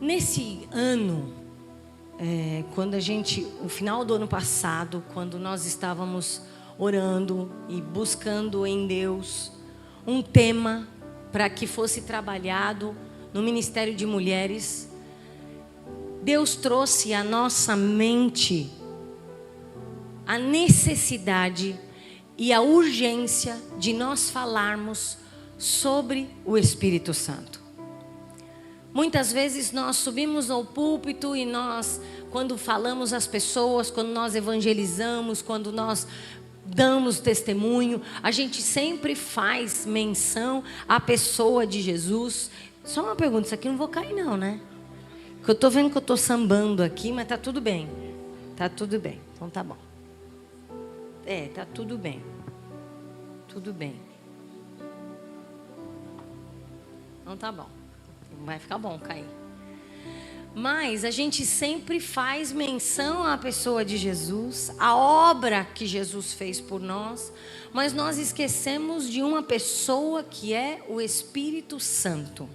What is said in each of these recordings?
Nesse ano, no final do ano passado, quando nós estávamos orando e buscando em Deus um tema para que fosse trabalhado no Ministério de Mulheres, Deus trouxe à nossa mente a necessidade e a urgência de nós falarmos sobre o Espírito Santo. Muitas vezes nós subimos ao púlpito e nós, quando falamos às pessoas, quando nós evangelizamos, quando nós damos testemunho, a gente sempre faz menção à pessoa de Jesus. Só uma pergunta, isso aqui não vou cair não, né? Porque eu estou vendo que eu estou sambando aqui, mas tá tudo bem. Tá tudo bem, então tá bom. Tá tudo bem. Tudo bem. Então tá bom. Vai ficar bom cair. Mas a gente sempre faz menção à pessoa de Jesus, à obra que Jesus fez por nós, mas nós esquecemos de uma pessoa que é o Espírito Santo.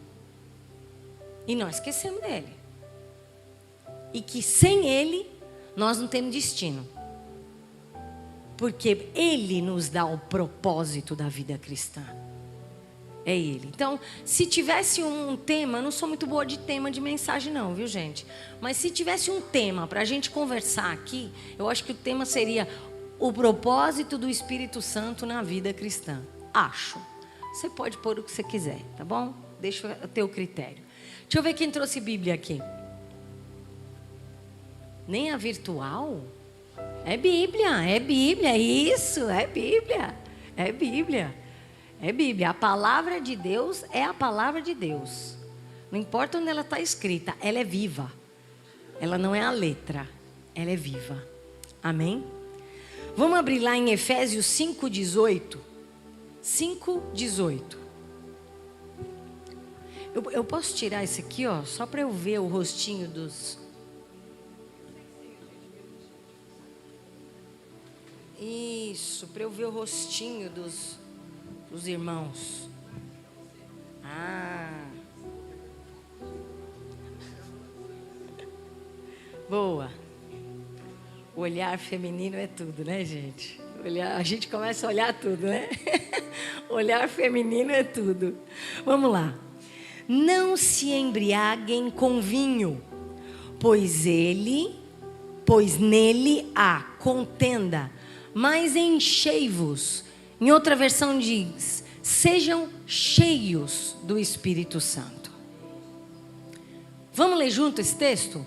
E nós esquecemos dele. E que sem ele, nós não temos destino. Porque ele nos dá o propósito da vida cristã. É ele. Então, se tivesse um tema, eu não sou muito boa de tema de mensagem não, viu gente? Mas se tivesse um tema para a gente conversar aqui, eu acho que o tema seria o propósito do Espírito Santo na vida cristã. Acho. Você pode pôr o que você quiser, tá bom? Deixa eu ter o critério. Deixa eu ver quem trouxe Bíblia aqui. Nem a virtual? É Bíblia, isso, é Bíblia. É Bíblia, a palavra de Deus é a palavra de Deus. Não importa onde ela está escrita, ela é viva. Ela não é a letra, ela é viva. Amém? Vamos abrir lá em Efésios 5:18. 5:18. Eu posso tirar esse aqui, ó, só para eu ver o rostinho dos... Isso, para eu ver o rostinho dos irmãos. Boa. O olhar feminino é tudo, né, gente? A gente começa a olhar tudo, né? O olhar feminino é tudo. Vamos lá. Não se embriaguem com vinho, pois nele há contenda, mas enchei-vos. Em outra versão diz, sejam cheios do Espírito Santo. Vamos ler junto esse texto?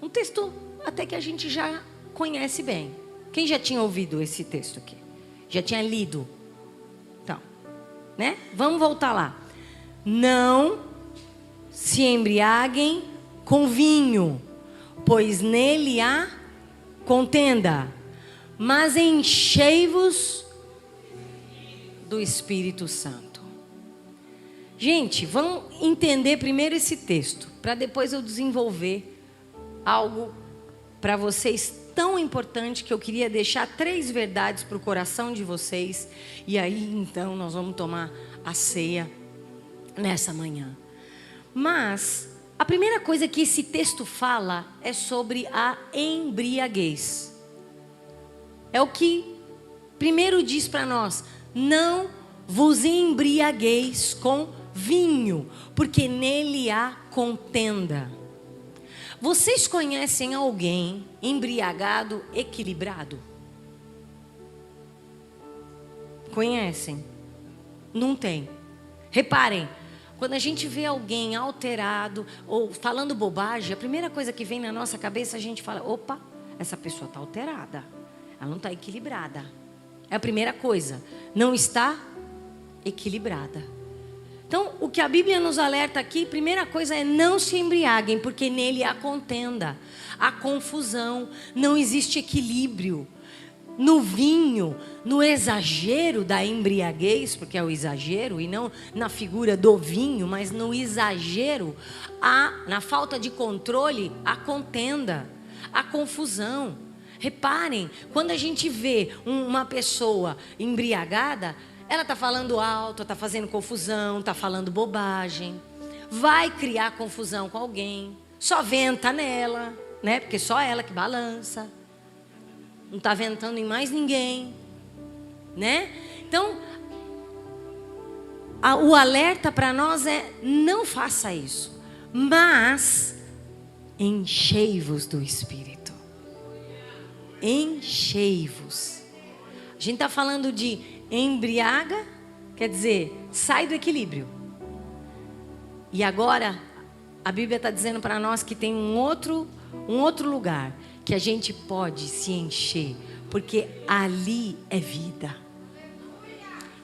Um texto até que a gente já conhece bem. Quem já tinha ouvido esse texto aqui? Já tinha lido? Então, né? Vamos voltar lá. Não se embriaguem com vinho, pois nele há contenda, mas enchei-vos do Espírito Santo. Gente, vamos entender primeiro esse texto, para depois eu desenvolver algo para vocês tão importante que eu queria deixar 3 verdades para o coração de vocês. E aí então nós vamos tomar a ceia nessa manhã. Mas a primeira coisa que esse texto fala é sobre a embriaguez. É o que primeiro diz para nós: não vos embriagueis com vinho, porque nele há contenda. Vocês conhecem alguém embriagado, equilibrado? Conhecem? Não tem. Reparem, quando a gente vê alguém alterado ou falando bobagem, a primeira coisa que vem na nossa cabeça, a gente fala: opa, essa pessoa está alterada, ela não está equilibrada. É a primeira coisa, não está equilibrada. Então, o que a Bíblia nos alerta aqui, primeira coisa é: não se embriaguem, porque nele há contenda, há confusão, não existe equilíbrio. No vinho, no exagero da embriaguez, porque é o exagero, e não na figura do vinho, mas no exagero, na falta de controle, há contenda, há confusão. Reparem, quando a gente vê uma pessoa embriagada, ela está falando alto, está fazendo confusão, está falando bobagem. vai criar confusão com alguém, só venta nela, né? Porque só ela que balança, não está ventando em mais ninguém, né? Então, o alerta para nós é: não faça isso, mas enchei-vos do Espírito. Enchei-vos. A gente está falando de embriaga, quer dizer, sai do equilíbrio. E agora, a Bíblia está dizendo para nós que tem um outro lugar que a gente pode se encher, porque ali é vida.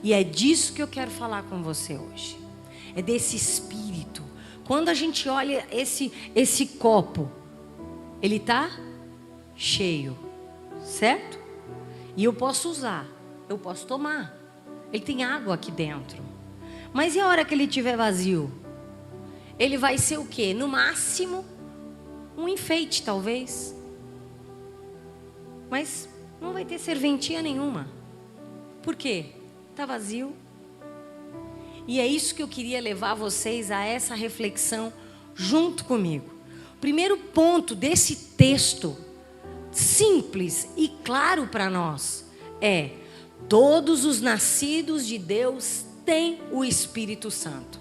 E é disso que eu quero falar com você hoje. É desse Espírito. Quando a gente olha esse copo, ele está cheio, certo? E eu posso usar, eu posso tomar. Ele tem água aqui dentro. Mas e a hora que ele estiver vazio? Ele vai ser o quê? No máximo, um enfeite talvez. Mas não vai ter serventia nenhuma. Por quê? Está vazio. E é isso que eu queria levar vocês a essa reflexão junto comigo. O primeiro ponto desse texto, simples e claro para nós, é: todos os nascidos de Deus têm o Espírito Santo.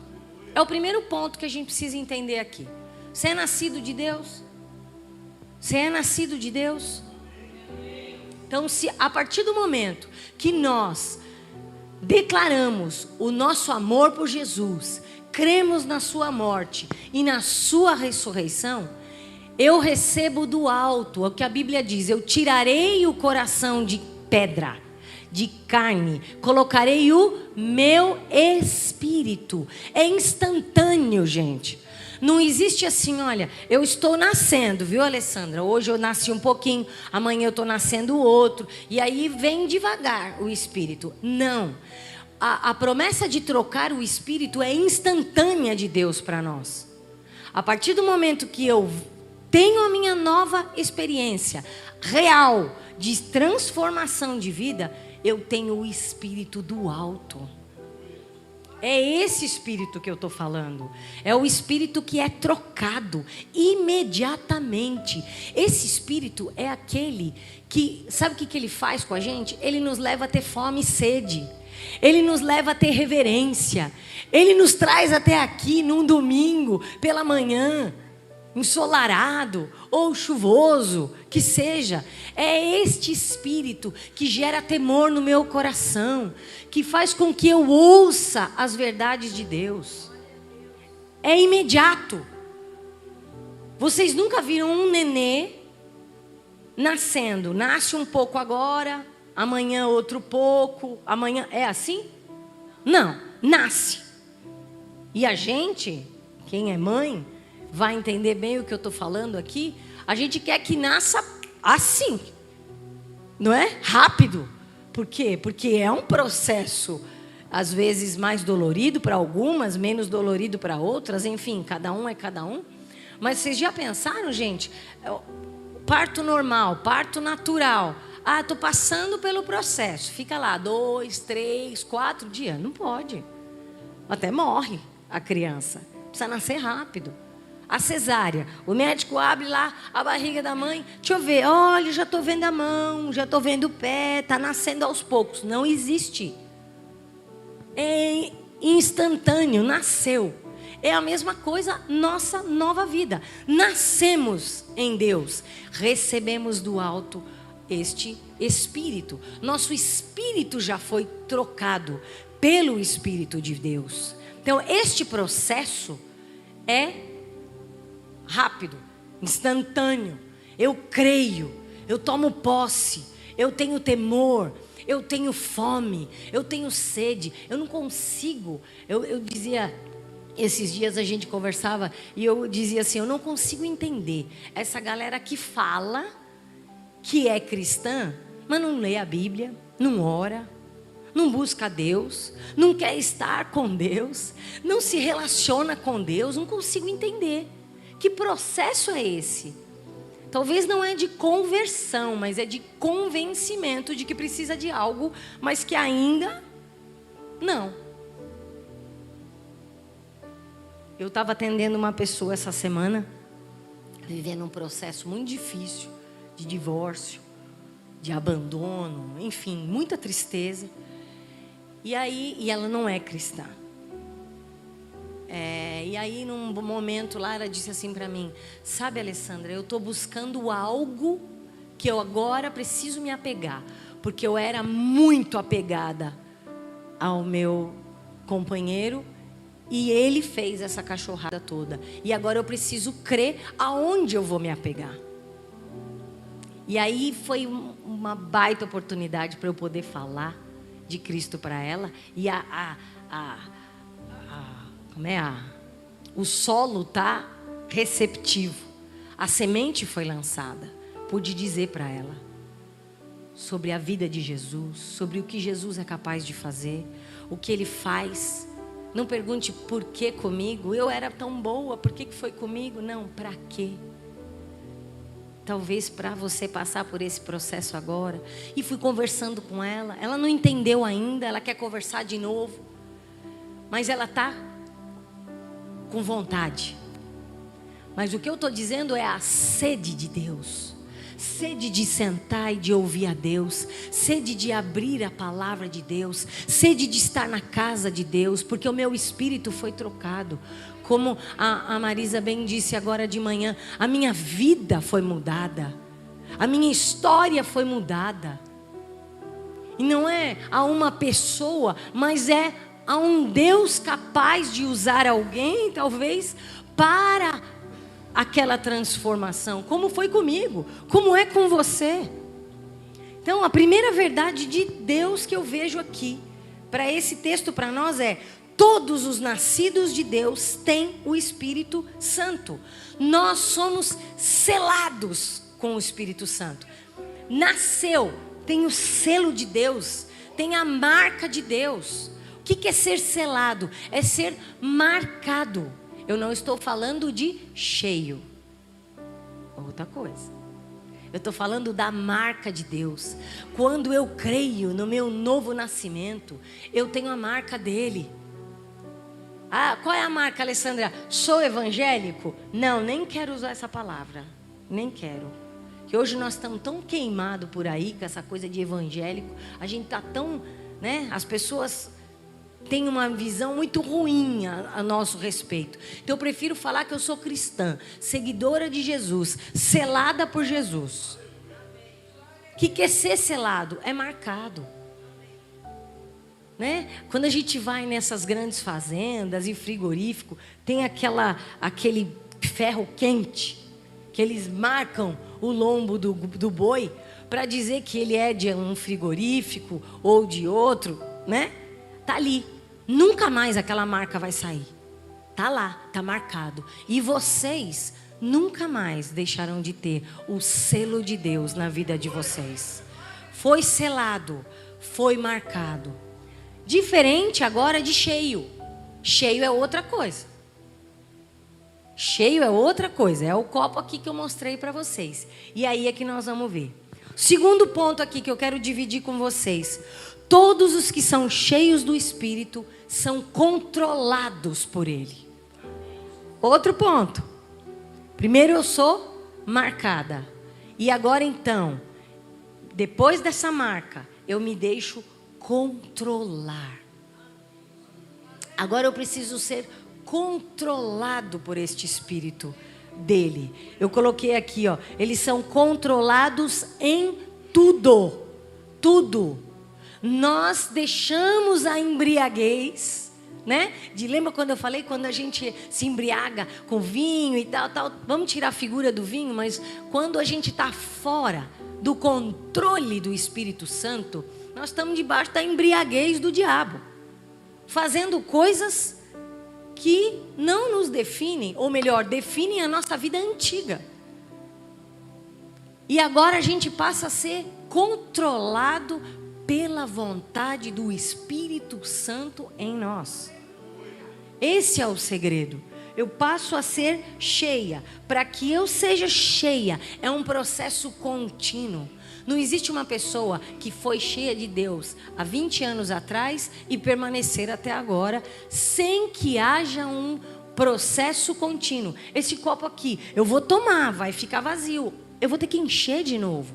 É o primeiro ponto que a gente precisa entender aqui. Você é nascido de Deus? Você é nascido de Deus? Então, se a partir do momento que nós declaramos o nosso amor por Jesus, cremos na sua morte e na sua ressurreição, eu recebo do alto, é o que a Bíblia diz: eu tirarei o coração de pedra, de carne, colocarei o meu espírito. É instantâneo, gente. Não existe assim: olha, eu estou nascendo, viu, Alessandra? Hoje eu nasci um pouquinho, amanhã eu estou nascendo outro. E aí vem devagar o Espírito. Não. A promessa de trocar o Espírito é instantânea de Deus para nós. A partir do momento que eu tenho a minha nova experiência real de transformação de vida, eu tenho o Espírito do alto. É esse Espírito que eu estou falando. É o Espírito que é trocado imediatamente. Esse Espírito é aquele que, sabe o que ele faz com a gente? Ele nos leva a ter fome e sede. Ele nos leva a ter reverência. Ele nos traz até aqui num domingo pela manhã, ensolarado ou chuvoso, que seja. É este Espírito que gera temor no meu coração, que faz com que eu ouça as verdades de Deus. É imediato. Vocês nunca viram um nenê nascendo? Nasce um pouco agora, amanhã outro pouco, amanhã... É assim? Não, nasce. E a gente, quem é mãe, vai entender bem o que eu estou falando aqui. A gente quer que nasça assim, não é? Rápido. Por quê? Porque é um processo, às vezes mais dolorido para algumas, menos dolorido para outras. Enfim, cada um é cada um. Mas vocês já pensaram, gente? Parto normal, parto natural. Ah, estou passando pelo processo. Fica lá 2, 3, 4 dias. Não pode. Até morre a criança. Precisa nascer rápido. A cesárea, o médico abre lá a barriga da mãe. Deixa eu ver, olha, já estou vendo a mão, já estou vendo o pé, está nascendo aos poucos. Não existe. É instantâneo, nasceu. É a mesma coisa, nossa nova vida. Nascemos em Deus, recebemos do alto este Espírito. Nosso espírito já foi trocado pelo Espírito de Deus. Então, este processo é rápido, instantâneo. Eu creio, eu tomo posse, eu tenho temor, eu tenho fome, eu tenho sede. Eu não consigo. Eu dizia, esses dias a gente conversava e eu dizia assim: eu não consigo entender essa galera que fala que é cristã, mas não lê a Bíblia, não ora, não busca Deus, não quer estar com Deus, não se relaciona com Deus. Não consigo entender. Que processo é esse? Talvez não é de conversão, mas é de convencimento de que precisa de algo, mas que ainda não. Eu estava atendendo uma pessoa essa semana, vivendo um processo muito difícil de divórcio, de abandono, enfim, muita tristeza. E ela não é cristã. E aí, num momento lá, ela disse assim para mim: sabe, Alessandra, eu estou buscando algo que eu agora preciso me apegar, porque eu era muito apegada ao meu companheiro e ele fez essa cachorrada toda. E agora eu preciso crer aonde eu vou me apegar. E aí foi uma baita oportunidade para eu poder falar de Cristo para ela. E o solo tá receptivo. A semente foi lançada. Pude dizer para ela sobre a vida de Jesus, sobre o que Jesus é capaz de fazer, o que Ele faz. Não pergunte por que comigo, eu era tão boa, por que foi comigo? Não, para quê? Talvez para você passar por esse processo agora. E fui conversando com ela, ela não entendeu ainda, ela quer conversar de novo, mas ela está com vontade. Mas o que eu estou dizendo é a sede de Deus. Sede de sentar e de ouvir a Deus. Sede de abrir a palavra de Deus. Sede de estar na casa de Deus. Porque o meu espírito foi trocado. Como a Marisa bem disse agora de manhã, a minha vida foi mudada. A minha história foi mudada. E não é a uma pessoa, mas é a um Deus capaz de usar alguém, talvez, para aquela transformação, como foi comigo, como é com você. Então, a primeira verdade de Deus que eu vejo aqui, para esse texto para nós é: todos os nascidos de Deus têm o Espírito Santo. Nós somos selados com o Espírito Santo. Nasceu, tem o selo de Deus, tem a marca de Deus. O que é ser selado? É ser marcado. Eu não estou falando de cheio. Outra coisa. Eu estou falando da marca de Deus. Quando eu creio no meu novo nascimento, eu tenho a marca dele. Ah, qual é a marca, Alessandra? Sou evangélico? Não, nem quero usar essa palavra. Nem quero. Que hoje nós estamos tão queimados por aí com essa coisa de evangélico. A gente está tão, né? As pessoas têm uma visão muito ruim a nosso respeito. Então eu prefiro falar que eu sou cristã, seguidora de Jesus, selada por Jesus. O que é ser selado? É marcado. Né? Quando a gente vai nessas grandes fazendas e frigorífico, tem aquele ferro quente que eles marcam o lombo do boi para dizer que ele é de um frigorífico ou de outro, né? Tá ali. Nunca mais aquela marca vai sair. Tá lá, tá marcado. E vocês nunca mais deixarão de ter o selo de Deus na vida de vocês. Foi selado, foi marcado. Diferente agora de cheio. Cheio é outra coisa. Cheio é outra coisa. É o copo aqui que eu mostrei para vocês. E aí é que nós vamos ver. Segundo ponto aqui que eu quero dividir com vocês. Todos os que são cheios do Espírito são controlados por Ele. Outro ponto. Primeiro eu sou marcada. E agora então, depois dessa marca, eu me deixo controlar. Agora eu preciso ser controlado por este Espírito dele. Eu coloquei aqui, ó, eles são controlados em tudo. Tudo. Nós deixamos a embriaguez, né? Lembra quando eu falei, quando a gente se embriaga com vinho e tal, vamos tirar a figura do vinho, mas quando a gente está fora do controle do Espírito Santo, nós estamos debaixo da embriaguez do diabo, fazendo coisas que não nos definem, ou melhor, definem a nossa vida antiga. E agora a gente passa a ser controlado pela vontade do Espírito Santo em nós. Esse é o segredo. Eu passo a ser cheia. Para que eu seja cheia, é um processo contínuo. Não existe uma pessoa que foi cheia de Deus há 20 anos atrás e permanecer até agora, sem que haja Processo contínuo. Esse copo aqui, eu vou tomar, vai ficar vazio. Eu vou ter que encher de novo.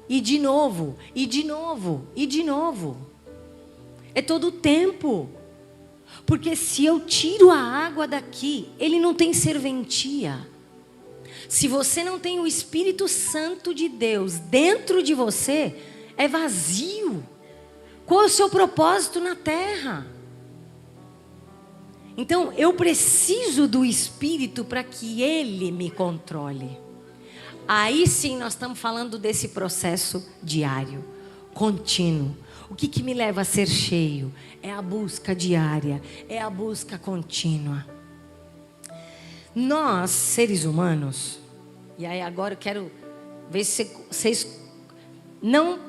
E de novo, e de novo, e de novo. É todo o tempo. Porque se eu tiro a água daqui, ele não tem serventia. Se você não tem o Espírito Santo de Deus dentro de você, é vazio. Qual é o seu propósito na terra? Então, eu preciso do Espírito para que Ele me controle. Aí sim nós estamos falando desse processo diário, contínuo. O que me leva a ser cheio? É a busca diária, é a busca contínua. Nós, seres humanos, e aí agora eu quero ver se vocês não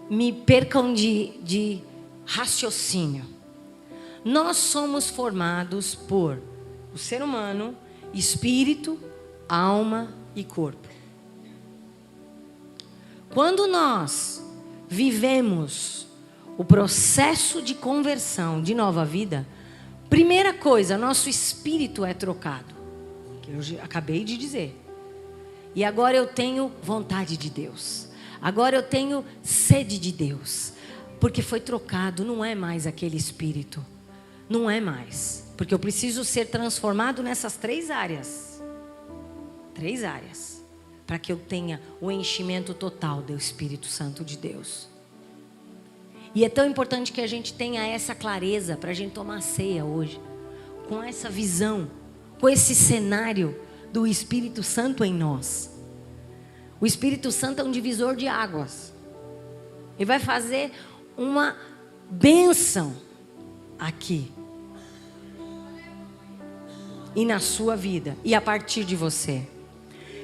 me percam de raciocínio. Nós somos formados por o ser humano, espírito, alma e corpo. Quando nós vivemos o processo de conversão, de nova vida, primeira coisa, nosso espírito é trocado. Que eu acabei de dizer. E agora eu tenho vontade de Deus. Agora eu tenho sede de Deus. Porque foi trocado, não é mais aquele espírito. Não é mais. Porque eu preciso ser transformado nessas 3 áreas. 3 áreas. Para que eu tenha o enchimento total do Espírito Santo de Deus. E é tão importante que a gente tenha essa clareza para a gente tomar ceia hoje. Com essa visão, com esse cenário do Espírito Santo em nós. O Espírito Santo é um divisor de águas. Ele vai fazer uma bênção aqui. E na sua vida. E a partir de você.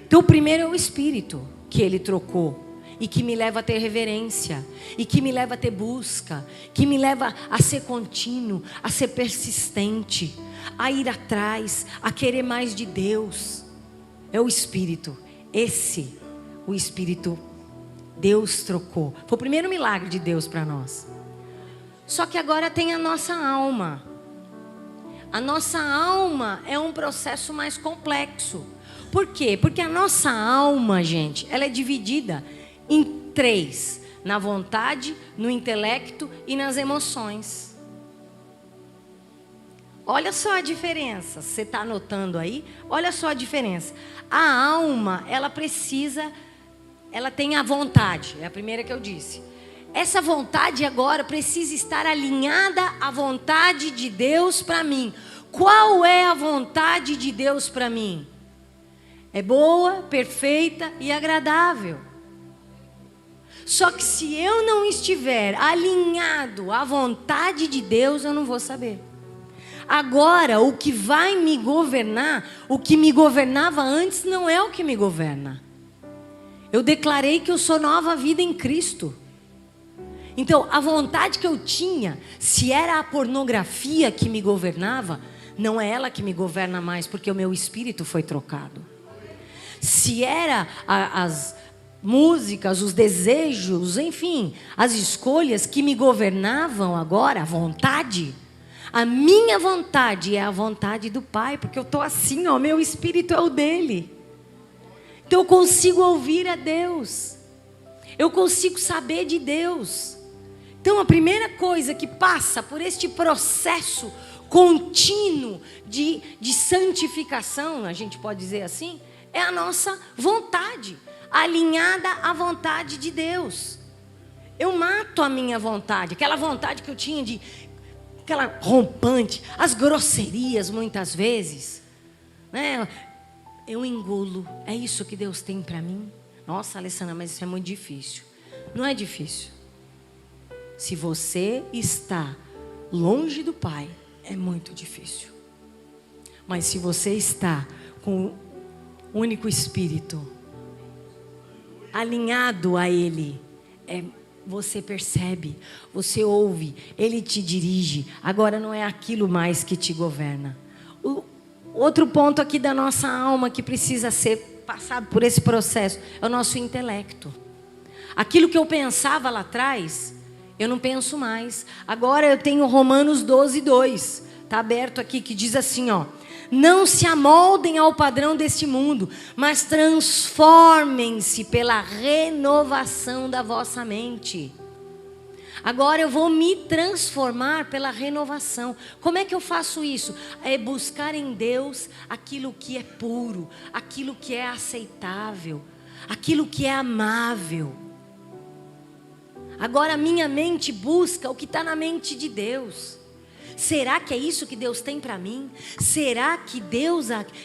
Então o primeiro é o Espírito que Ele trocou. E que me leva a ter reverência. E que me leva a ter busca. Que me leva a ser contínuo. A ser persistente. A ir atrás. A querer mais de Deus. É o Espírito. O Espírito, Deus trocou. Foi o primeiro milagre de Deus para nós. Só que agora tem a nossa alma. A nossa alma é um processo mais complexo. Por quê? Porque a nossa alma, gente, ela é dividida em 3. Na vontade, no intelecto e nas emoções. Olha só a diferença. Você está anotando aí? Olha só a diferença. A alma, ela tem a vontade. É a primeira que eu disse. Essa vontade agora precisa estar alinhada à vontade de Deus para mim. Qual é a vontade de Deus para mim? É boa, perfeita e agradável. Só que se eu não estiver alinhado à vontade de Deus, eu não vou saber. Agora, o que vai me governar, o que me governava antes, não é o que me governa. Eu declarei que eu sou nova vida em Cristo. Então, a vontade que eu tinha, se era a pornografia que me governava, não é ela que me governa mais, porque o meu espírito foi trocado. Se era as músicas, os desejos, enfim, as escolhas que me governavam agora, a vontade, a minha vontade é a vontade do Pai, porque eu estou assim, ó, meu espírito é o dele. Então eu consigo ouvir a Deus. Eu consigo saber de Deus. Então a primeira coisa que passa por este processo contínuo de santificação, a gente pode dizer assim, é a nossa vontade, alinhada à vontade de Deus. Eu mato a minha vontade, aquela vontade que eu tinha de, aquela rompante, as grosserias muitas vezes, né? Eu engulo. É isso que Deus tem para mim? Nossa, Alessandra, mas isso é muito difícil. Não é difícil. Se você está longe do Pai, é muito difícil. Mas se você está com o único Espírito, alinhado a Ele, você percebe, você ouve, Ele te dirige. Agora não é aquilo mais que te governa. Outro ponto aqui da nossa alma que precisa ser passado por esse processo é o nosso intelecto. Aquilo que eu pensava lá atrás, eu não penso mais. Agora eu tenho Romanos 12:2. Está aberto aqui, que diz assim, ó. Não se amoldem ao padrão deste mundo, mas transformem-se pela renovação da vossa mente. Agora eu vou me transformar pela renovação. Como é que eu faço isso? É buscar em Deus aquilo que é puro, aquilo que é aceitável, aquilo que é amável. Agora a minha mente busca o que está na mente de Deus. Será que é isso que Deus tem para mim? Será que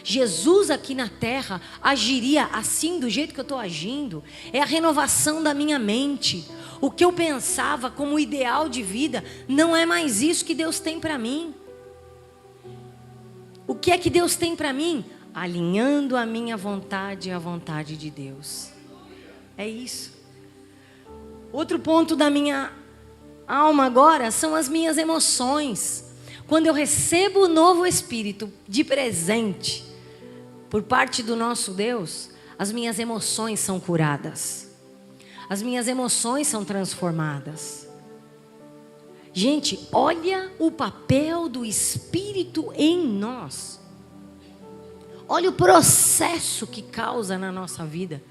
Jesus aqui na terra agiria assim do jeito que eu estou agindo? É a renovação da minha mente. O que eu pensava como ideal de vida não é mais isso que Deus tem para mim. O que é que Deus tem para mim? Alinhando a minha vontade à vontade de Deus. É isso. Outro ponto da minha alma agora são as minhas emoções. Quando eu recebo o novo Espírito de presente por parte do nosso Deus, as minhas emoções são curadas. As minhas emoções são transformadas. Gente, olha o papel do Espírito em nós. Olha o processo que causa na nossa vida.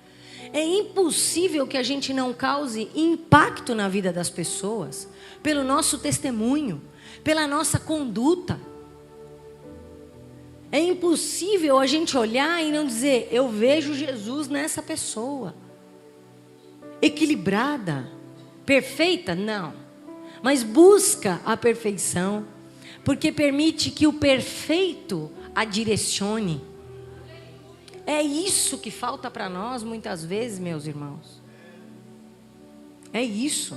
É impossível que a gente não cause impacto na vida das pessoas, pelo nosso testemunho, pela nossa conduta. É impossível a gente olhar e não dizer, eu vejo Jesus nessa pessoa. Equilibrada, perfeita? Não. Mas busca a perfeição, porque permite que o perfeito a direcione. É isso que falta para nós muitas vezes, meus irmãos. É isso.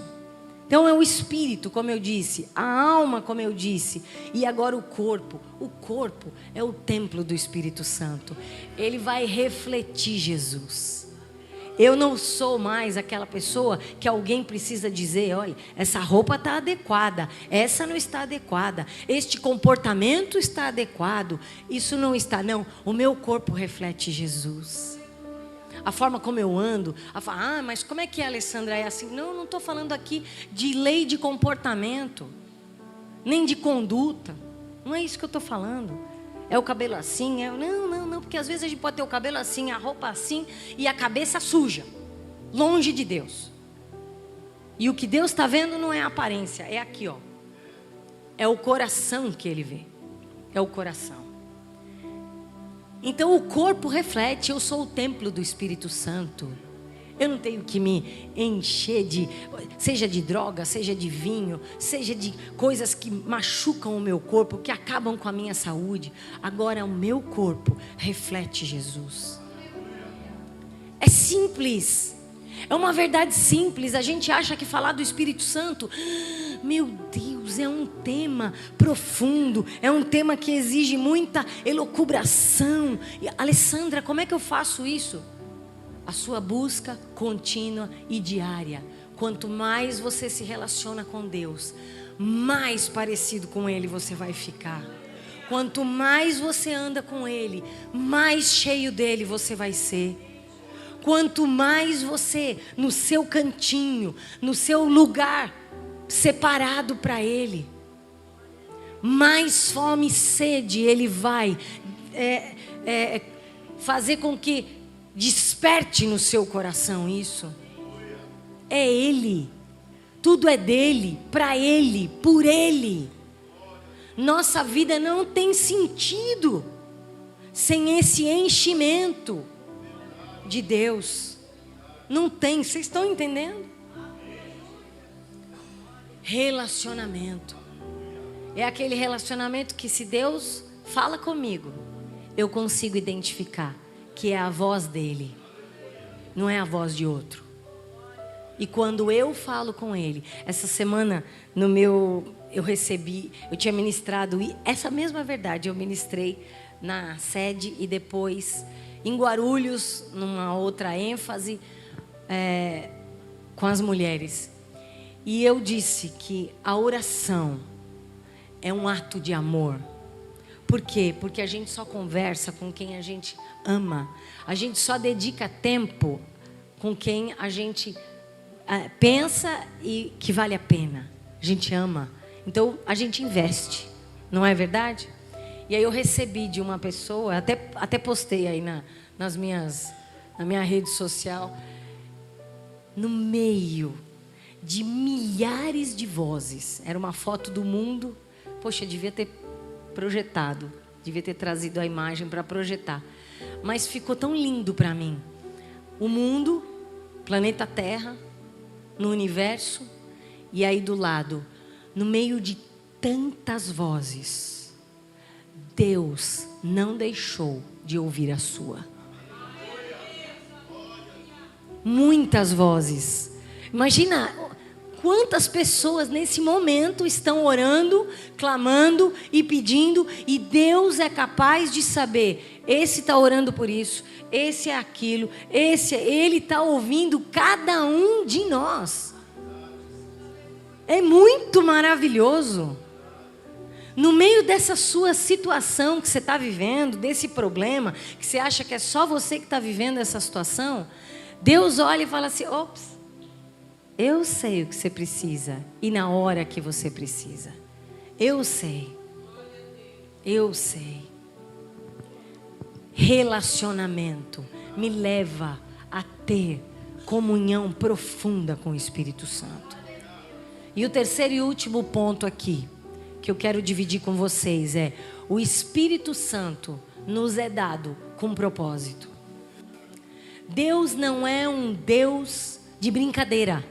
Então é o espírito, como eu disse, a alma, como eu disse, e agora o corpo. O corpo é o templo do Espírito Santo. Ele vai refletir Jesus. Eu não sou mais aquela pessoa que alguém precisa dizer, olha, essa roupa está adequada, essa não está adequada, este comportamento está adequado, isso não está, não. O meu corpo reflete Jesus. A forma como eu ando, mas como é que a Alessandra é assim? Não, não estou falando aqui de lei de comportamento, nem de conduta, não é isso que eu estou falando. É o cabelo assim, não, porque às vezes a gente pode ter o cabelo assim, a roupa assim e a cabeça suja, longe de Deus. E o que Deus está vendo não é a aparência, é aqui, ó. É o coração que Ele vê, é o coração. Então o corpo reflete, eu sou o templo do Espírito Santo. Eu não tenho que me encher seja de droga, seja de vinho, seja de coisas que machucam o meu corpo, que acabam com a minha saúde. Agora o meu corpo reflete Jesus. É simples. É uma verdade simples. A gente acha que falar do Espírito Santo, meu Deus, é um tema profundo, é um tema que exige muita elucubração. E, Alessandra, como é que eu faço isso? A sua busca contínua e diária. Quanto mais você se relaciona com Deus, mais parecido com Ele você vai ficar. Quanto mais você anda com Ele, mais cheio dele você vai ser. Quanto mais você, no seu cantinho, no seu lugar separado para Ele, mais fome e sede Ele vai fazer com que desperte no seu coração isso. É Ele. Tudo é dele, para Ele, por Ele. Nossa vida não tem sentido sem esse enchimento de Deus. Não tem, vocês estão entendendo? Relacionamento. É aquele relacionamento que se Deus fala comigo, eu consigo identificar que é a voz dele, não é a voz de outro. E quando eu falo com ele, essa semana eu tinha ministrado, e essa mesma verdade eu ministrei na sede e depois em Guarulhos, numa outra ênfase, com as mulheres. E eu disse que a oração é um ato de amor. Por quê? Porque a gente só conversa com quem a gente ama. A gente só dedica tempo com quem a gente pensa e que vale a pena. A gente ama. Então a gente investe. Não é verdade? E aí eu recebi de uma pessoa, até postei aí na minha rede social, no meio de milhares de vozes. Era uma foto do mundo. Poxa, devia ter projetado, devia ter trazido a imagem para projetar. Mas ficou tão lindo para mim. O mundo, planeta Terra, no universo, e aí do lado, no meio de tantas vozes, Deus não deixou de ouvir a sua. Muitas vozes. Imagina quantas pessoas nesse momento estão orando, clamando e pedindo, e Deus é capaz de saber, esse está orando por isso, esse é aquilo, ele está ouvindo cada um de nós. É muito maravilhoso. No meio dessa sua situação que você está vivendo, desse problema, que você acha que é só você que está vivendo essa situação, Deus olha e fala assim, ops, eu sei o que você precisa e na hora que você precisa. Eu sei. Eu sei. Relacionamento me leva a ter comunhão profunda com o Espírito Santo. E o terceiro e último ponto aqui, que eu quero dividir com vocês, é: o Espírito Santo nos é dado com propósito. Deus não é um Deus de brincadeira.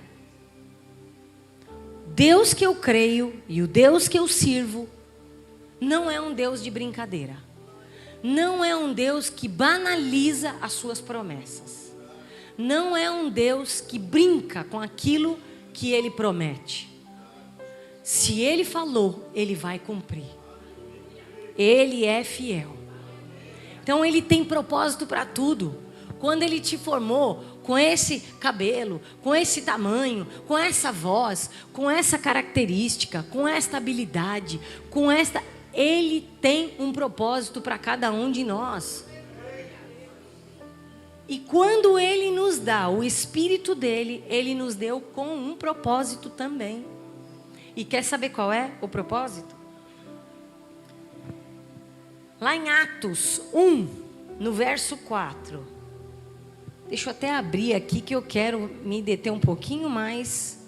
Deus que eu creio e o Deus que eu sirvo não é um Deus de brincadeira. Não é um Deus que banaliza as suas promessas. Não é um Deus que brinca com aquilo que Ele promete. Se Ele falou, Ele vai cumprir. Ele é fiel. Então Ele tem propósito para tudo. Quando Ele te formou com esse cabelo, com esse tamanho, com essa voz, com essa característica, com esta habilidade, Ele tem um propósito para cada um de nós. E quando Ele nos dá o Espírito dEle, Ele nos deu com um propósito também. E quer saber qual é o propósito? Lá em Atos 1, no verso 4. Deixa eu até abrir aqui que eu quero me deter um pouquinho mais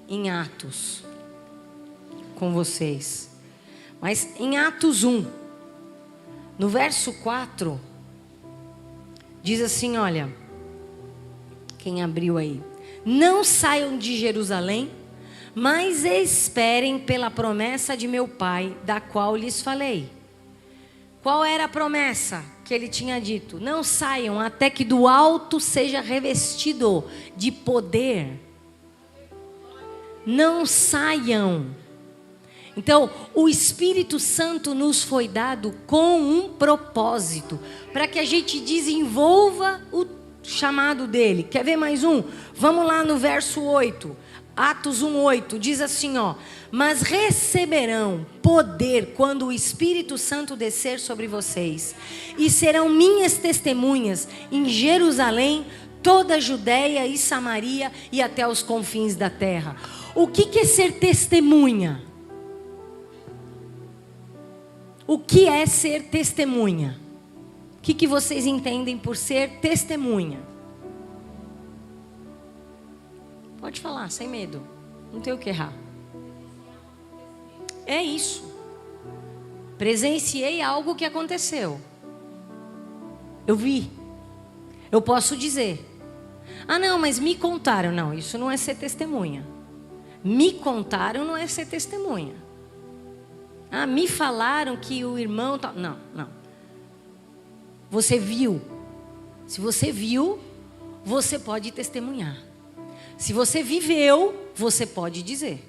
em Atos com vocês. Mas em Atos 1, no verso 4, diz assim, olha, quem abriu aí? Não saiam de Jerusalém, mas esperem pela promessa de meu Pai, da qual lhes falei. Qual era a promessa que ele tinha dito? Não saiam até que do alto seja revestido de poder. Não saiam. Então, o Espírito Santo nos foi dado com um propósito, para que a gente desenvolva o chamado dele. Quer ver mais um? Vamos lá no verso 8. Atos 1:8 diz assim, ó: mas receberão poder quando o Espírito Santo descer sobre vocês, e serão minhas testemunhas em Jerusalém, toda a Judeia e Samaria e até os confins da terra. O que é ser testemunha? O que é ser testemunha? O que vocês entendem por ser testemunha? Pode falar, sem medo. Não tem o que errar. É isso. Presenciei algo que aconteceu. Eu vi. Eu posso dizer. Ah, não, mas me contaram. Não, isso não é ser testemunha. Me contaram não é ser testemunha. Ah, me falaram que o irmão... Não, não. Você viu. Se você viu, você pode testemunhar. Se você viveu, você pode dizer.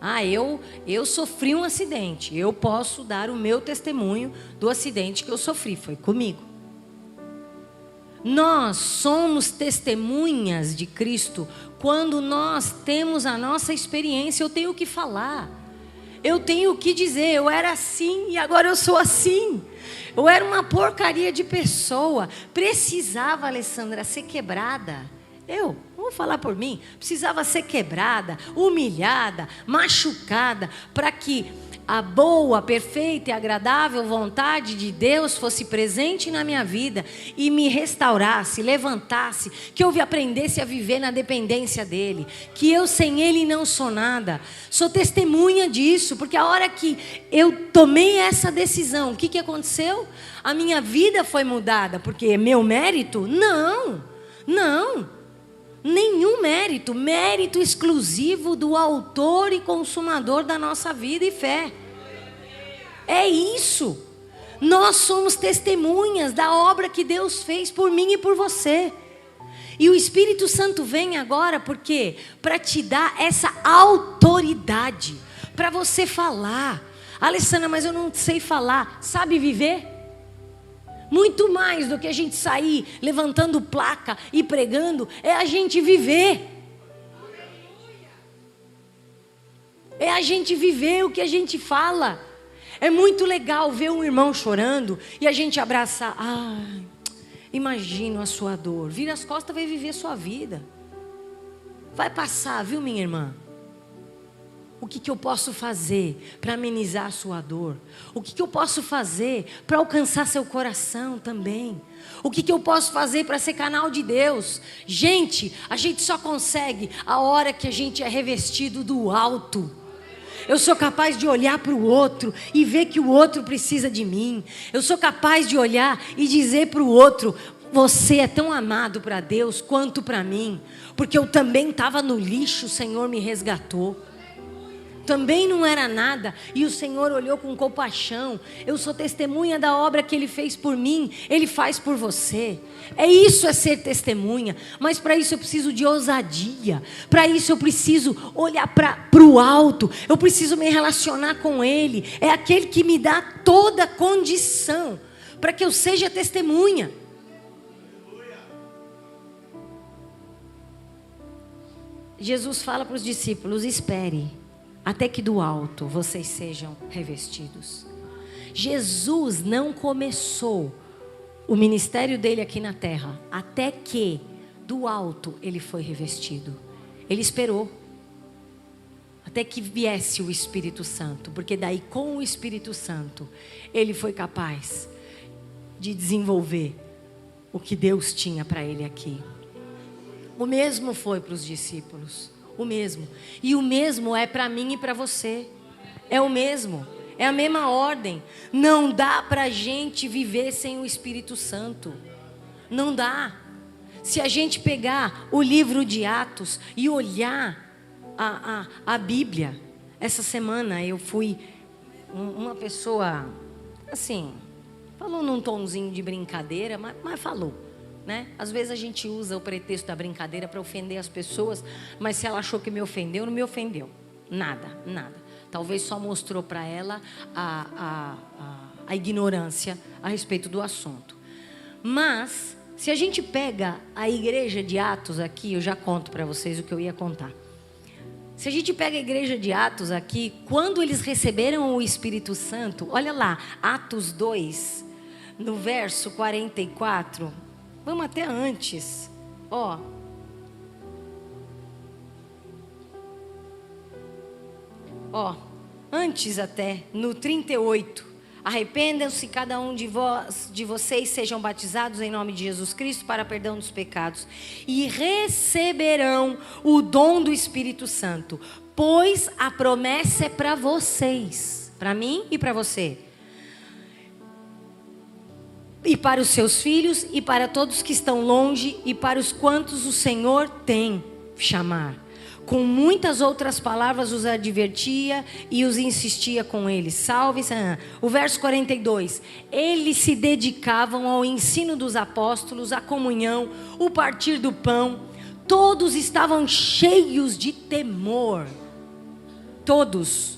Ah, eu sofri um acidente. Eu posso dar o meu testemunho do acidente que eu sofri. Foi comigo. Nós somos testemunhas de Cristo quando nós temos a nossa experiência. Eu tenho o que falar. Eu tenho o que dizer. Eu era assim e agora eu sou assim. Eu era uma porcaria de pessoa. Precisava, Alessandra, ser quebrada. Vou falar por mim, precisava ser quebrada, humilhada, machucada, para que a boa, perfeita e agradável vontade de Deus fosse presente na minha vida e me restaurasse, levantasse, que eu aprendesse a viver na dependência dEle, que eu sem Ele não sou nada. Sou testemunha disso, porque a hora que eu tomei essa decisão, o que aconteceu? A minha vida foi mudada, porque é meu mérito? Não, nenhum mérito, mérito exclusivo do autor e consumador da nossa vida e fé. É isso. Nós somos testemunhas da obra que Deus fez por mim e por você. E o Espírito Santo vem agora, por quê? Para te dar essa autoridade, para você falar. Alessandra, mas eu não sei falar. Sabe viver? Muito mais do que a gente sair levantando placa e pregando, é a gente viver. É a gente viver o que a gente fala. É muito legal ver um irmão chorando e a gente abraçar. Ai, imagino a sua dor. Vira as costas, vai viver a sua vida. Vai passar, viu, minha irmã? O que eu posso fazer para amenizar a sua dor? O que eu posso fazer para alcançar seu coração também? O que eu posso fazer para ser canal de Deus? Gente, a gente só consegue a hora que a gente é revestido do alto. Eu sou capaz de olhar para o outro e ver que o outro precisa de mim. Eu sou capaz de olhar e dizer para o outro: você é tão amado para Deus quanto para mim. Porque eu também estava no lixo, o Senhor me resgatou. Também não era nada e o Senhor olhou com compaixão. Eu sou testemunha da obra que Ele fez por mim, Ele faz por você. Isso é ser testemunha. Mas para isso eu preciso de ousadia. Para isso eu preciso olhar para o alto. Eu preciso me relacionar com Ele. É aquele que me dá toda a condição para que eu seja testemunha. Jesus fala para os discípulos: espere até que do alto vocês sejam revestidos. Jesus não começou o ministério dele aqui na terra até que do alto ele foi revestido. Ele esperou até que viesse o Espírito Santo, porque daí com o Espírito Santo ele foi capaz de desenvolver o que Deus tinha para ele aqui. O mesmo foi para os discípulos. O mesmo. E o mesmo é para mim e para você. É o mesmo. É a mesma ordem. Não dá para a gente viver sem o Espírito Santo. Não dá. Se a gente pegar o livro de Atos e olhar a Bíblia. Essa semana eu fui... Uma pessoa, assim, falou num tonzinho de brincadeira, mas falou. Né? Às vezes a gente usa o pretexto da brincadeira para ofender as pessoas, mas se ela achou que me ofendeu, não me ofendeu. Nada. Talvez só mostrou para ela a ignorância a respeito do assunto. Mas, se a gente pega a igreja de Atos aqui, eu já conto para vocês o que eu ia contar. Se a gente pega a igreja de Atos aqui, quando eles receberam o Espírito Santo, olha lá, Atos 2, no verso 44... Vamos até antes. Antes até, no 38. Arrependam-se cada um de vocês, sejam batizados em nome de Jesus Cristo para perdão dos pecados. E receberão o dom do Espírito Santo. Pois a promessa é para vocês. Para mim e para você. E para os seus filhos, e para todos que estão longe, e para os quantos o Senhor tem chamar. Com muitas outras palavras os advertia e os insistia com eles. Salve-se. O verso 42. Eles se dedicavam ao ensino dos apóstolos, à comunhão, o partir do pão. Todos estavam cheios de temor. Todos.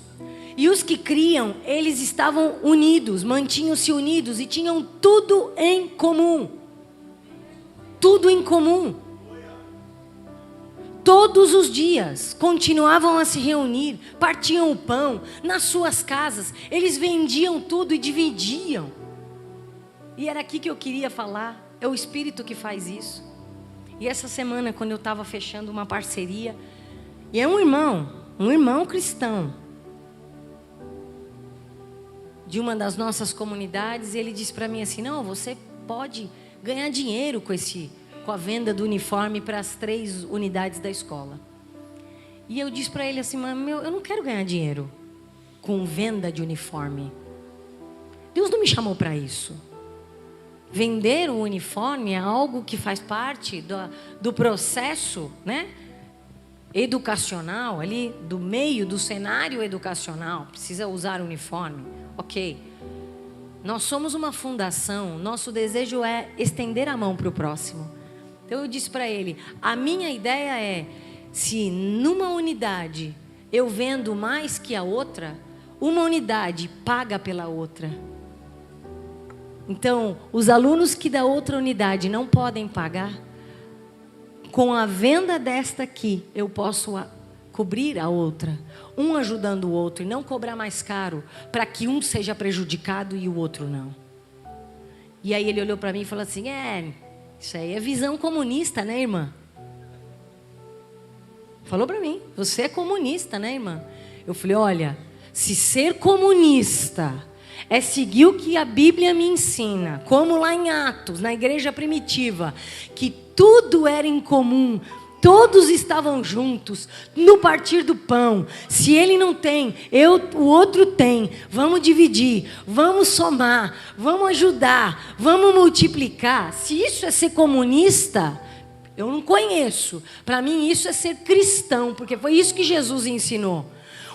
E os que criam, eles estavam unidos, mantinham-se unidos e tinham tudo em comum. Tudo em comum. Todos os dias continuavam a se reunir, partiam o pão nas suas casas, eles vendiam tudo e dividiam. E era aqui que eu queria falar, é o Espírito que faz isso. E essa semana, quando eu estava fechando uma parceria, e é um irmão cristão. de uma das nossas comunidades, e ele disse para mim assim: não, você pode ganhar dinheiro com a venda do uniforme para as 3 unidades da escola. E eu disse para ele assim: mas eu não quero ganhar dinheiro com venda de uniforme. Deus não me chamou para isso. Vender o uniforme é algo que faz parte do processo, né, educacional, ali do meio do cenário educacional. Precisa usar uniforme, ok. Nós somos uma fundação, nosso desejo é estender a mão para o próximo. Então eu disse para ele: a minha ideia é, se numa unidade eu vendo mais que a outra, uma unidade paga pela outra. Então, os alunos que da outra unidade não podem pagar, com a venda desta aqui, eu posso cobrir a outra. Um ajudando o outro e não cobrar mais caro, para que um seja prejudicado e o outro não. E aí ele olhou para mim e falou assim: isso aí é visão comunista, né, irmã? Falou para mim: você é comunista, né, irmã? Eu falei: olha, se ser comunista é seguir o que a Bíblia me ensina, como lá em Atos, na igreja primitiva, que tudo era em comum, todos estavam juntos, no partir do pão. Se ele não tem, o outro tem. Vamos dividir, vamos somar, vamos ajudar, vamos multiplicar. Se isso é ser comunista, eu não conheço. Para mim isso é ser cristão, porque foi isso que Jesus ensinou.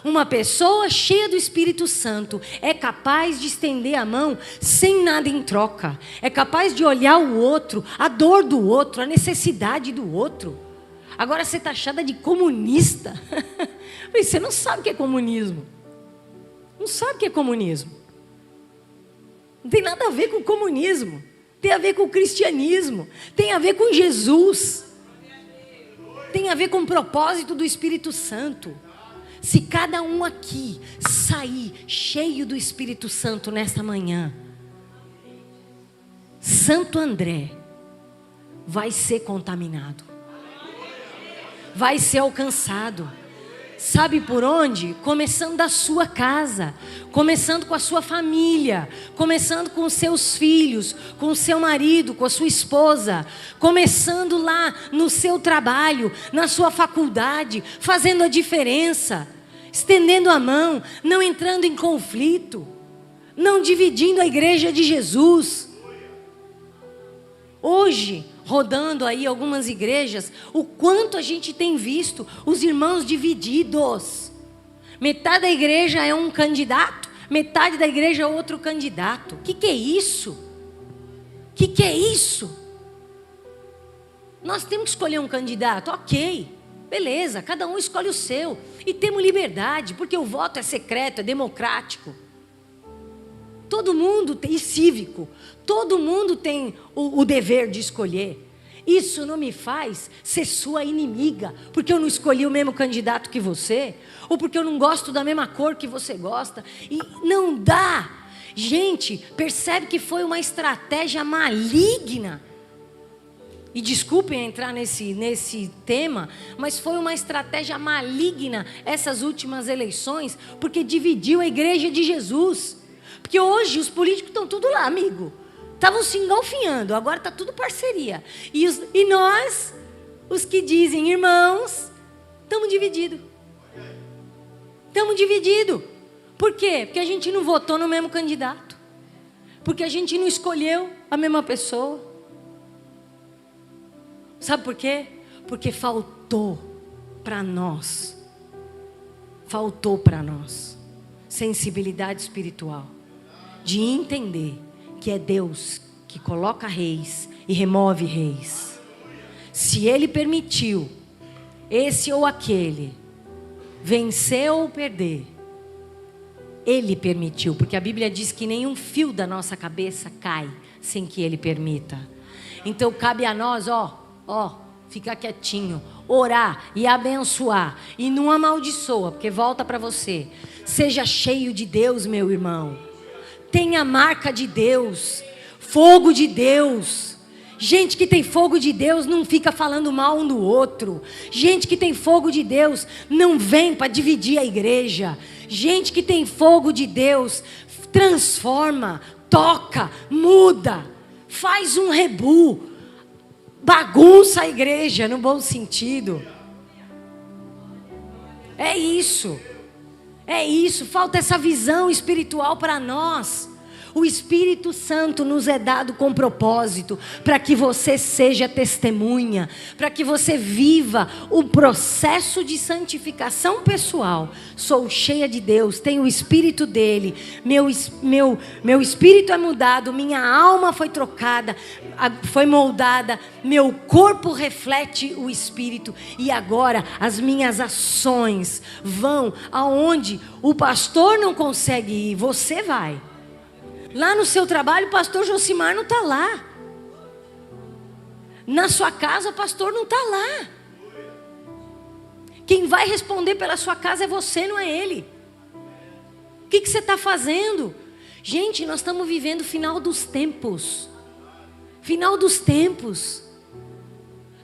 Uma pessoa cheia do Espírito Santo é capaz de estender a mão sem nada em troca. É capaz de olhar o outro, a dor do outro, a necessidade do outro. Agora você está achada de comunista. Você não sabe o que é comunismo. Não sabe o que é comunismo. Não tem nada a ver com o comunismo. Tem a ver com o cristianismo. Tem a ver com Jesus. Tem a ver com o propósito do Espírito Santo. Se cada um aqui sair cheio do Espírito Santo nesta manhã, Santo André vai ser contaminado, vai ser alcançado. Sabe por onde? Começando da sua casa, começando com a sua família, começando com os seus filhos, com o seu marido, com a sua esposa, começando lá no seu trabalho, na sua faculdade, fazendo a diferença, estendendo a mão, não entrando em conflito, não dividindo a igreja de Jesus. Hoje, rodando aí algumas igrejas, o quanto a gente tem visto os irmãos divididos. Metade da igreja é um candidato, metade da igreja é outro candidato. O que é isso? O que é isso? Nós temos que escolher um candidato, ok, beleza, cada um escolhe o seu. E temos liberdade, porque o voto é secreto, é democrático. Todo mundo tem, e cívico, todo mundo tem o dever de escolher. Isso não me faz ser sua inimiga, porque eu não escolhi o mesmo candidato que você, ou porque eu não gosto da mesma cor que você gosta. E não dá. Gente, percebe que foi uma estratégia maligna. E desculpem entrar nesse tema, mas foi uma estratégia maligna essas últimas eleições, porque dividiu a igreja de Jesus. Porque hoje os políticos estão tudo lá, amigo. Estavam se engalfinhando, agora está tudo parceria. E nós, os que dizem, irmãos, estamos divididos. Estamos divididos. Por quê? Porque a gente não votou no mesmo candidato. Porque a gente não escolheu a mesma pessoa. Sabe por quê? Porque faltou para nós. Faltou para nós sensibilidade espiritual. De entender que é Deus que coloca reis e remove reis. Se Ele permitiu esse ou aquele vencer ou perder, Ele permitiu, porque a Bíblia diz que nenhum fio da nossa cabeça cai sem que Ele permita. Então cabe a nós, ficar quietinho, orar e abençoar, e não amaldiçoa, porque volta para você. Seja cheio de Deus, meu irmão. Tenha a marca de Deus, fogo de Deus. Gente que tem fogo de Deus não fica falando mal um do outro. Gente que tem fogo de Deus não vem para dividir a igreja. Gente que tem fogo de Deus transforma, toca, muda, faz um rebu, bagunça a igreja no bom sentido. É isso, falta essa visão espiritual para nós. O Espírito Santo nos é dado com propósito, para que você seja testemunha, para que você viva o processo de santificação pessoal. Sou cheia de Deus, tenho o Espírito dele, meu espírito é mudado, minha alma foi trocada, foi moldada, meu corpo reflete o Espírito, e agora as minhas ações vão aonde o pastor não consegue ir, você vai. Lá no seu trabalho, o pastor Josimar não está lá. Na sua casa, o pastor não está lá. Quem vai responder pela sua casa é você, não é ele. O que você está fazendo? Gente, nós estamos vivendo o final dos tempos. Final dos tempos.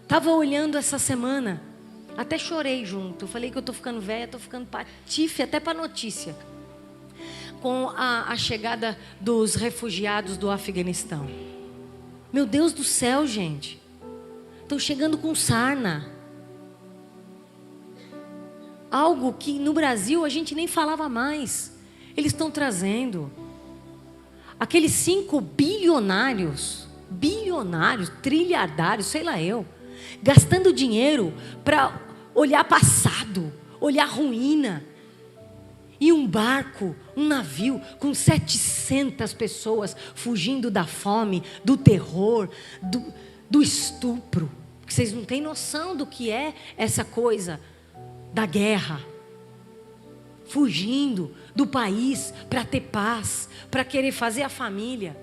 Estava olhando essa semana, até chorei junto. Eu falei que eu estou ficando velha, estou ficando patife até para notícia. Com a chegada dos refugiados do Afeganistão. Meu Deus do céu, gente. Estão chegando com sarna. Algo que no Brasil a gente nem falava mais. Eles estão trazendo. Aqueles 5 bilionários, trilhardários, sei lá eu, gastando dinheiro para olhar passado, olhar ruína. E um barco, um navio com 700 pessoas fugindo da fome, do terror, do estupro. Porque vocês não têm noção do que é essa coisa da guerra. Fugindo do país para ter paz, para querer fazer a família.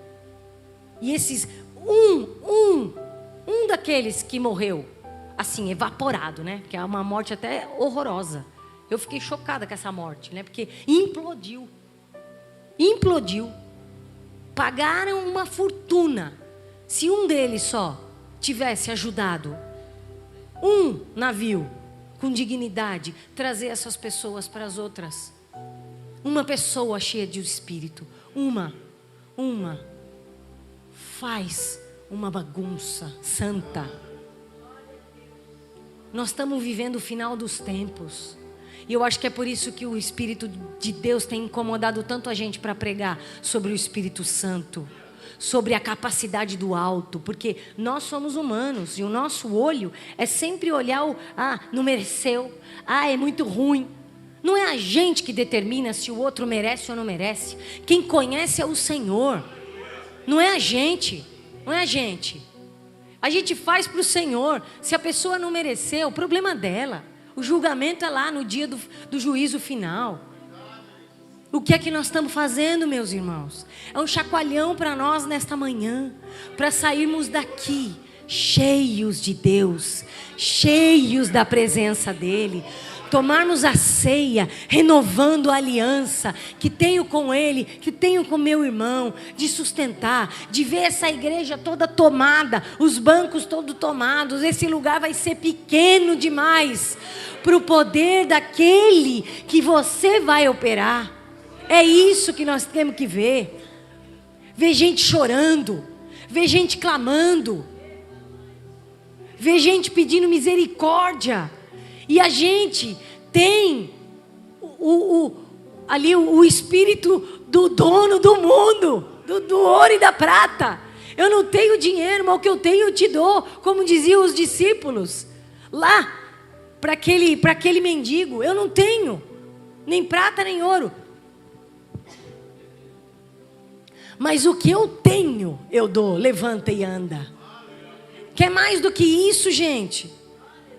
E esses, um daqueles que morreu, assim, evaporado, né? Que é uma morte até horrorosa. Eu fiquei chocada com essa morte, né? Porque implodiu. Pagaram uma fortuna. Se um deles só tivesse ajudado um navio com dignidade, trazer essas pessoas para as outras. Uma pessoa cheia de espírito. Uma. Faz uma bagunça santa. Nós estamos vivendo o final dos tempos. E eu acho que é por isso que o Espírito de Deus tem incomodado tanto a gente para pregar sobre o Espírito Santo, sobre a capacidade do alto, porque nós somos humanos e o nosso olho é sempre olhar não mereceu, é muito ruim. Não é a gente que determina se o outro merece ou não merece. Quem conhece é o Senhor, não é a gente, A gente faz para o Senhor. Se a pessoa não mereceu, o problema dela. O julgamento é lá no dia do juízo final. O que é que nós estamos fazendo, meus irmãos? É um chacoalhão para nós nesta manhã, para sairmos daqui cheios de Deus, cheios da presença dEle, tomarmos a ceia, renovando a aliança que tenho com Ele, que tenho com meu irmão, de sustentar, de ver essa igreja toda tomada, os bancos todos tomados. Esse lugar vai ser pequeno demais para o poder daquele que você vai operar. É isso que nós temos que ver. Ver gente chorando, ver gente clamando, ver gente pedindo misericórdia. E a gente tem ali o espírito do dono do mundo, do ouro e da prata. Eu não tenho dinheiro, mas o que eu tenho eu te dou, como diziam os discípulos lá para aquele mendigo. Eu não tenho nem prata nem ouro, mas o que eu tenho eu dou. Levanta e anda. Quer mais do que isso, gente?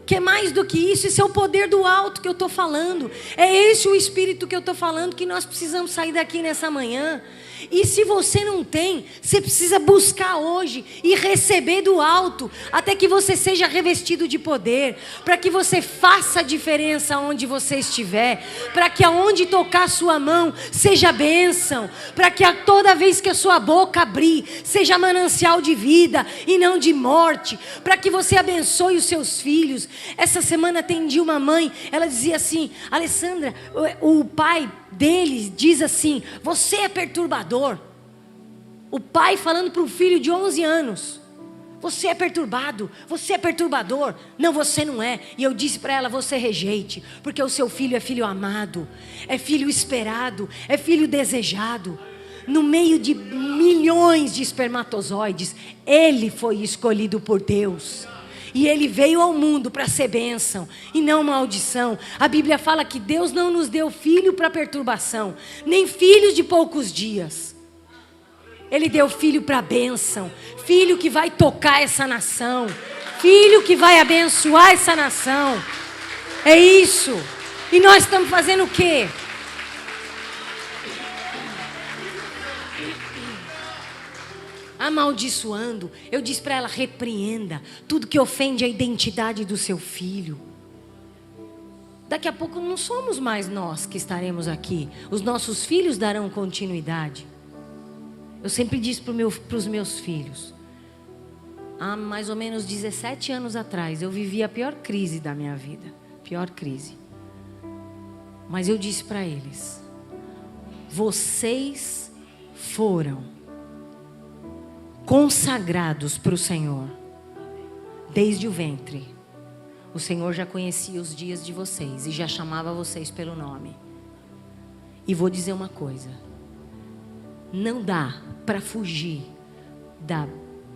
Quer mais do que isso? Esse é o poder do alto que eu estou falando. É esse o espírito que eu estou falando, que nós precisamos sair daqui nessa manhã. E se você não tem, você precisa buscar hoje e receber do alto, até que você seja revestido de poder, para que você faça a diferença onde você estiver, para que aonde tocar a sua mão seja bênção, para que toda vez que a sua boca abrir seja manancial de vida e não de morte, para que você abençoe os seus filhos. Essa semana atendi uma mãe, ela dizia assim: Alessandra, o pai dele diz assim: você é perturbador. O pai falando para um filho de 11 anos: você é perturbado, você é perturbador. Não, você não é. E eu disse para ela: você rejeite, porque o seu filho é filho amado, é filho esperado, é filho desejado. No meio de milhões de espermatozoides, ele foi escolhido por Deus. E ele veio ao mundo para ser bênção e não maldição. A Bíblia fala que Deus não nos deu filho para perturbação, nem filhos de poucos dias. Ele deu filho para bênção, filho que vai tocar essa nação, filho que vai abençoar essa nação. É isso. E nós estamos fazendo o quê? Amaldiçoando. Eu disse para ela: repreenda tudo que ofende a identidade do seu filho. Daqui a pouco não somos mais nós que estaremos aqui. Os nossos filhos darão continuidade. Eu sempre disse para os meus filhos, há mais ou menos 17 anos atrás, eu vivi a pior crise da minha vida. Pior crise. Mas eu disse para eles: vocês foram consagrados para o Senhor desde o ventre. O Senhor já conhecia os dias de vocês e já chamava vocês pelo nome. E vou dizer uma coisa: não dá para fugir da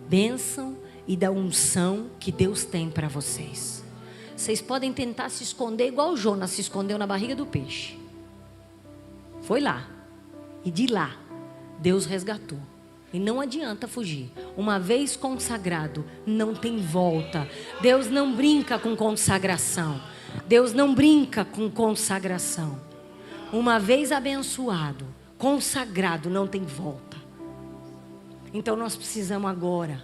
bênção e da unção que Deus tem para vocês. Vocês podem tentar se esconder igual Jonas se escondeu na barriga do peixe. Foi lá. E de lá Deus resgatou. E não adianta fugir. Uma vez consagrado, não tem volta. Deus não brinca com consagração. Deus não brinca com consagração. Uma vez abençoado, consagrado, não tem volta. Então nós precisamos agora.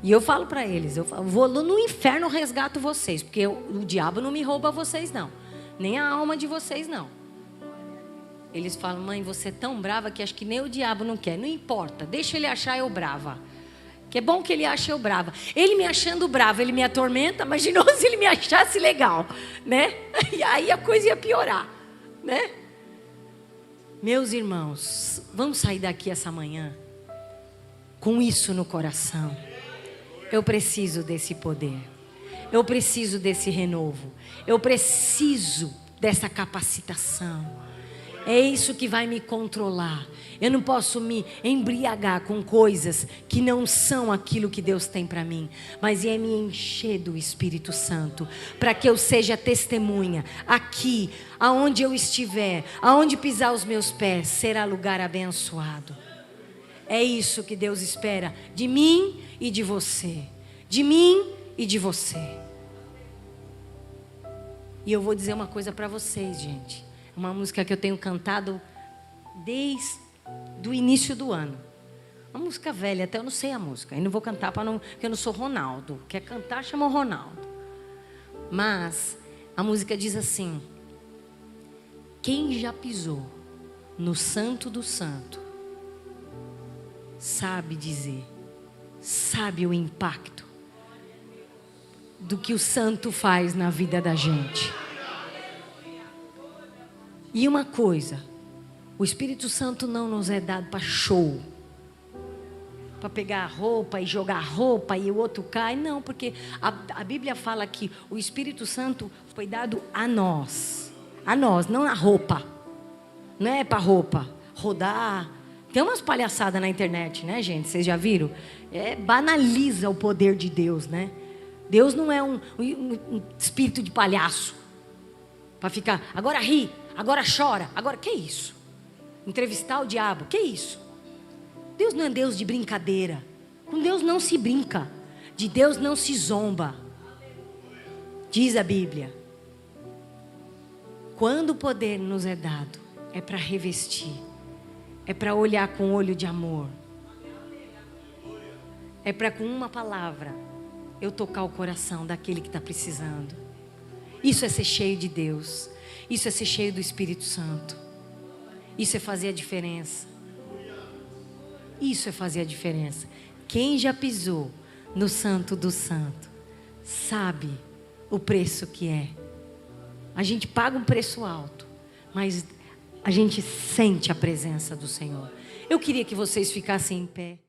E eu falo para eles: eu vou no inferno, resgato vocês, porque o diabo não me rouba vocês não, nem a alma de vocês não. Eles falam: mãe, você é tão brava que acho que nem o diabo não quer. Não importa, deixa ele achar eu brava. Que é bom que ele ache eu brava. Ele me achando brava, ele me atormenta. Imaginou se ele me achasse legal, né? E aí a coisa ia piorar, né? Meus irmãos, vamos sair daqui essa manhã com isso no coração. Eu preciso desse poder. Eu preciso desse renovo. Eu preciso dessa capacitação. É isso que vai me controlar. Eu não posso me embriagar com coisas que não são aquilo que Deus tem para mim, mas é me encher do Espírito Santo, para que eu seja testemunha aqui, aonde eu estiver, aonde pisar os meus pés, será lugar abençoado. É isso que Deus espera de mim e de você, de mim e de você. E eu vou dizer uma coisa para vocês, gente. Uma música que eu tenho cantado desde o início do ano. Uma música velha, até eu não sei a música. Eu não vou cantar porque eu não sou Ronaldo. Quer cantar, chama o Ronaldo. Mas a música diz assim: quem já pisou no Santo do Santo sabe dizer, sabe o impacto do que o Santo faz na vida da gente. E uma coisa, o Espírito Santo não nos é dado para show, para pegar a roupa e jogar a roupa e o outro cai. Não, porque a Bíblia fala que o Espírito Santo foi dado a nós, não a roupa. Não é para roupa, rodar. Tem umas palhaçadas na internet, né, gente? Vocês já viram? Banaliza o poder de Deus, né? Deus não é um espírito de palhaço para ficar, agora ri, agora chora, agora, que isso? Entrevistar o diabo, que isso? Deus não é Deus de brincadeira. Com Deus não se brinca, de Deus não se zomba. Diz a Bíblia: quando o poder nos é dado, é para revestir, é para olhar com olho de amor, é para com uma palavra eu tocar o coração daquele que está precisando. Isso é ser cheio de Deus. Isso é ser cheio do Espírito Santo. Isso é fazer a diferença. Isso é fazer a diferença. Quem já pisou no Santo do Santo sabe o preço que é. A gente paga um preço alto, mas a gente sente a presença do Senhor. Eu queria que vocês ficassem em pé.